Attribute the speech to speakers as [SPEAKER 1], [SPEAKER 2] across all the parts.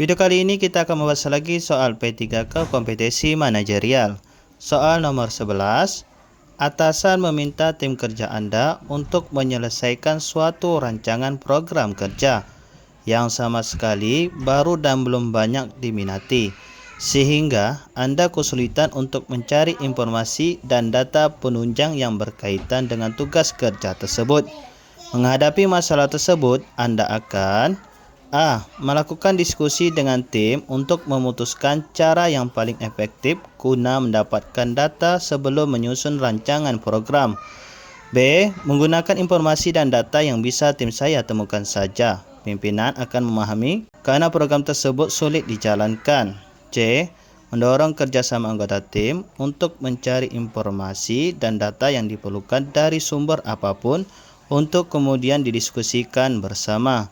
[SPEAKER 1] Video kali ini kita akan membahas lagi soal P3K kompetensi manajerial. Soal nomor 11. Atasan meminta tim kerja Anda untuk menyelesaikan suatu rancangan program kerja yang sama sekali baru dan belum banyak diminati, sehingga Anda kesulitan untuk mencari informasi dan data penunjang yang berkaitan dengan tugas kerja tersebut. Menghadapi masalah tersebut, Anda akan A. Melakukan diskusi dengan tim untuk memutuskan cara yang paling efektif guna mendapatkan data sebelum menyusun rancangan program. B. Menggunakan informasi dan data yang bisa tim saya temukan saja. Pimpinan akan memahami karena program tersebut sulit dijalankan. C. Mendorong kerjasama anggota tim untuk mencari informasi dan data yang diperlukan dari sumber apapun untuk kemudian didiskusikan bersama.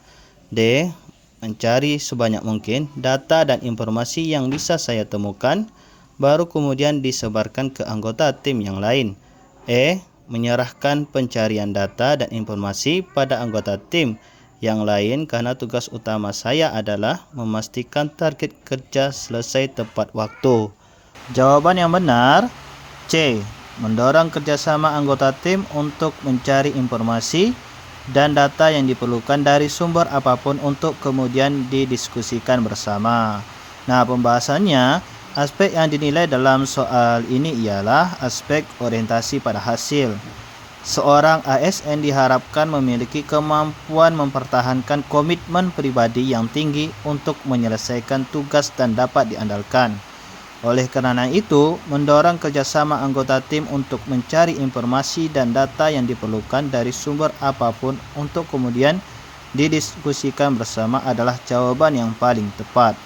[SPEAKER 1] D. Mencari sebanyak mungkin data dan informasi yang bisa saya temukan, baru kemudian disebarkan ke anggota tim yang lain. E. Menyerahkan pencarian data dan informasi pada anggota tim yang lain karena tugas utama saya adalah memastikan target kerja selesai tepat waktu. Jawaban yang benar C. Mendorong kerjasama anggota tim untuk mencari informasi dan data yang diperlukan dari sumber apapun untuk kemudian didiskusikan bersama. Nah, pembahasannya, aspek yang dinilai dalam soal ini ialah aspek orientasi pada hasil. Seorang ASN diharapkan memiliki kemampuan mempertahankan komitmen pribadi yang tinggi untuk menyelesaikan tugas dan dapat diandalkan. Oleh karena itu, mendorong kerjasama anggota tim untuk mencari informasi dan data yang diperlukan dari sumber apapun untuk kemudian didiskusikan bersama adalah jawaban yang paling tepat.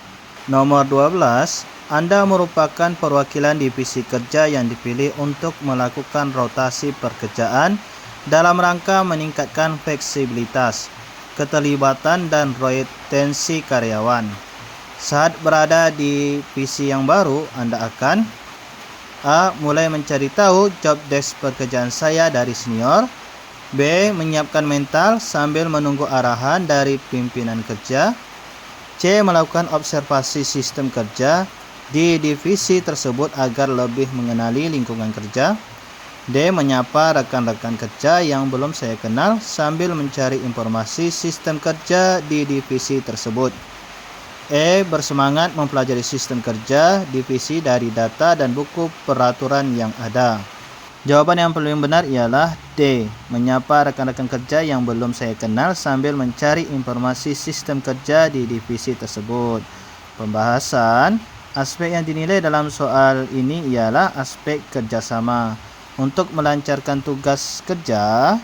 [SPEAKER 1] Nomor 12. Anda merupakan perwakilan divisi kerja yang dipilih untuk melakukan rotasi pekerjaan dalam rangka meningkatkan fleksibilitas, keterlibatan, dan retensi karyawan. Saat berada di divisi yang baru, Anda akan A. Mulai mencari tahu job desk pekerjaan saya dari senior. B. Menyiapkan mental sambil menunggu arahan dari pimpinan kerja. C. Melakukan observasi sistem kerja di divisi tersebut agar lebih mengenali lingkungan kerja. D. Menyapa rekan-rekan kerja yang belum saya kenal sambil mencari informasi sistem kerja di divisi tersebut. E. Bersemangat mempelajari sistem kerja divisi dari data dan buku peraturan yang ada. Jawaban yang paling benar ialah D. Menyapa rekan-rekan kerja yang belum saya kenal sambil mencari informasi sistem kerja di divisi tersebut. Pembahasan, aspek yang dinilai dalam soal ini ialah aspek kerjasama. Untuk melancarkan tugas kerja,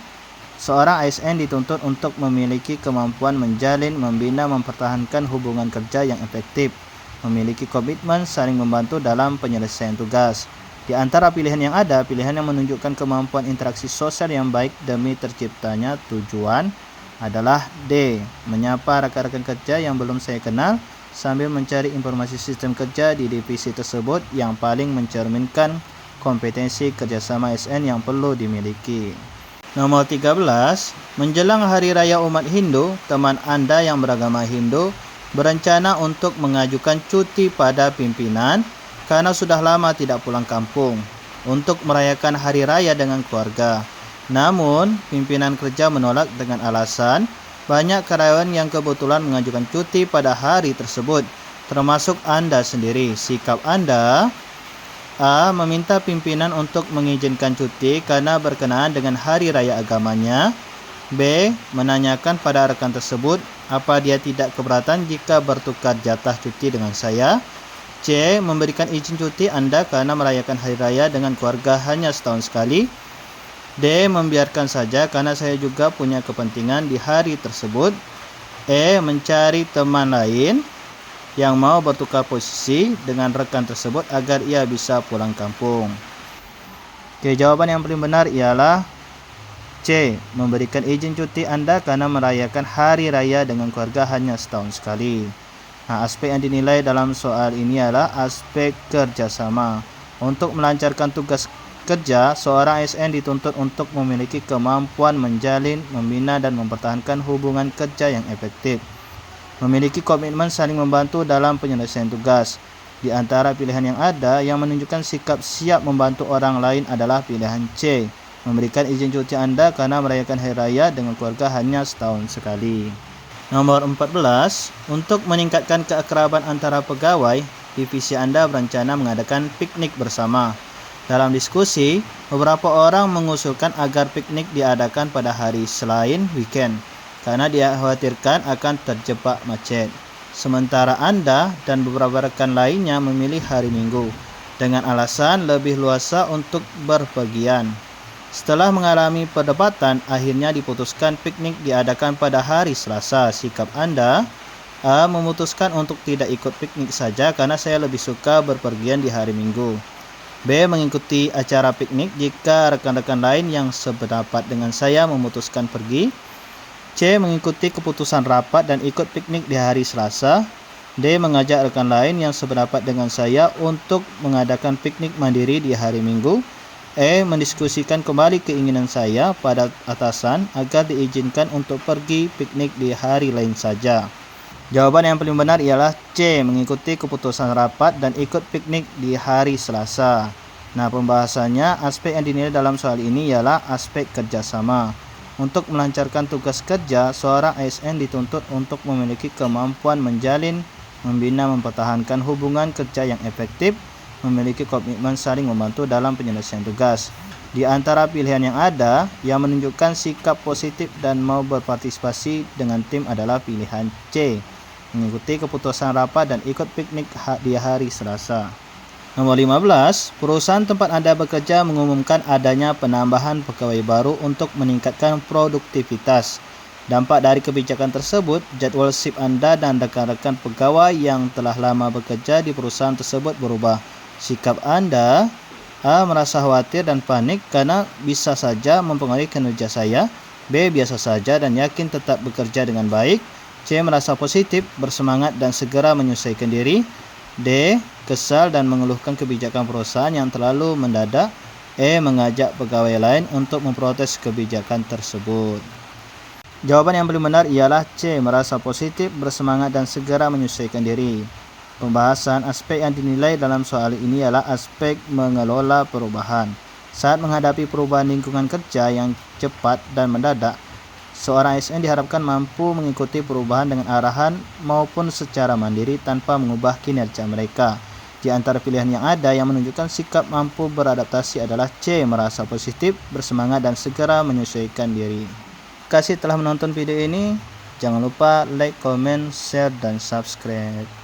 [SPEAKER 1] seorang ASN dituntut untuk memiliki kemampuan menjalin, membina, mempertahankan hubungan kerja yang efektif, memiliki komitmen saling membantu dalam penyelesaian tugas. Di antara pilihan yang ada, pilihan yang menunjukkan kemampuan interaksi sosial yang baik demi terciptanya tujuan adalah D. Menyapa rekan-rekan kerja yang belum saya kenal sambil mencari informasi sistem kerja di divisi tersebut yang paling mencerminkan kompetensi kerjasama ASN yang perlu dimiliki. Nomor 13. Menjelang Hari Raya Umat Hindu, teman Anda yang beragama Hindu berencana untuk mengajukan cuti pada pimpinan karena sudah lama tidak pulang kampung untuk merayakan Hari Raya dengan keluarga. Namun, pimpinan kerja menolak dengan alasan banyak karyawan yang kebetulan mengajukan cuti pada hari tersebut, termasuk Anda sendiri. Sikap Anda: A. Meminta pimpinan untuk mengizinkan cuti karena berkenaan dengan hari raya agamanya. B. Menanyakan pada rekan tersebut apa dia tidak keberatan jika bertukar jatah cuti dengan saya. C. Memberikan izin cuti Anda karena merayakan hari raya dengan keluarga hanya setahun sekali. D. Membiarkan saja karena saya juga punya kepentingan di hari tersebut. E. Mencari teman lain yang mau bertukar posisi dengan rekan tersebut agar ia bisa pulang kampung. Oke, jawaban yang paling benar ialah C. Memberikan izin cuti Anda karena merayakan hari raya dengan keluarga hanya setahun sekali. Nah, aspek yang dinilai dalam soal ini adalah aspek kerjasama. Untuk melancarkan tugas kerja, seorang ASN dituntut untuk memiliki kemampuan menjalin, membina, dan mempertahankan hubungan kerja yang efektif. memiliki komitmen saling membantu dalam penyelesaian tugas. Di antara pilihan yang ada yang menunjukkan sikap siap membantu orang lain adalah pilihan C, memberikan izin cuti Anda karena merayakan hari raya dengan keluarga hanya setahun sekali. Nomor 14, untuk meningkatkan keakraban antara pegawai, divisi Anda berencana mengadakan piknik bersama. Dalam diskusi, beberapa orang mengusulkan agar piknik diadakan pada hari selain weekend, karena dikhawatirkan akan terjebak macet. Sementara Anda dan beberapa rekan lainnya memilih hari Minggu, dengan alasan lebih luasa untuk berpergian. Setelah mengalami perdebatan, akhirnya diputuskan piknik diadakan pada hari Selasa. Sikap Anda: A. Memutuskan untuk tidak ikut piknik saja karena saya lebih suka berpergian di hari Minggu. B. Mengikuti acara piknik jika rekan-rekan lain yang sependapat dengan saya memutuskan pergi. C. Mengikuti keputusan rapat dan ikut piknik di hari Selasa. D. Mengajak rekan lain yang sependapat dengan saya untuk mengadakan piknik mandiri di hari Minggu. E. Mendiskusikan kembali keinginan saya pada atasan agar diizinkan untuk pergi piknik di hari lain saja. Jawaban yang paling benar ialah C. Mengikuti keputusan rapat dan ikut piknik di hari Selasa. Nah, pembahasannya, aspek yang dinilai dalam soal ini ialah aspek kerjasama. Untuk melancarkan tugas kerja, seorang ASN dituntut untuk memiliki kemampuan menjalin, membina, mempertahankan hubungan kerja yang efektif, memiliki komitmen saling membantu dalam penyelesaian tugas. Di antara pilihan yang ada yang menunjukkan sikap positif dan mau berpartisipasi dengan tim adalah pilihan C, mengikuti keputusan rapat dan ikut piknik di hari Selasa. Nomor 15, perusahaan tempat Anda bekerja mengumumkan adanya penambahan pegawai baru untuk meningkatkan produktivitas. Dampak dari kebijakan tersebut, jadwal shift Anda dan rekan-rekan pegawai yang telah lama bekerja di perusahaan tersebut berubah. Sikap Anda: A. Merasa khawatir dan panik karena bisa saja mempengaruhi kinerja saya. B. Biasa saja dan yakin tetap bekerja dengan baik. C. Merasa positif, bersemangat dan segera menyesuaikan diri. D. Kesal dan mengeluhkan kebijakan perusahaan yang terlalu mendadak. E. Mengajak pegawai lain untuk memprotes kebijakan tersebut. Jawaban yang paling benar ialah C. Merasa positif, bersemangat dan segera menyesuaikan diri. Pembahasan aspek yang dinilai dalam soal ini ialah aspek mengelola perubahan. Saat menghadapi perubahan lingkungan kerja yang cepat dan mendadak, seorang ASN diharapkan mampu mengikuti perubahan dengan arahan maupun secara mandiri tanpa mengubah kinerja mereka. Di antara pilihan yang ada yang menunjukkan sikap mampu beradaptasi adalah C. Merasa positif, bersemangat dan segera menyesuaikan diri. Terima kasih telah menonton video ini. Jangan lupa like, comment, share, dan subscribe.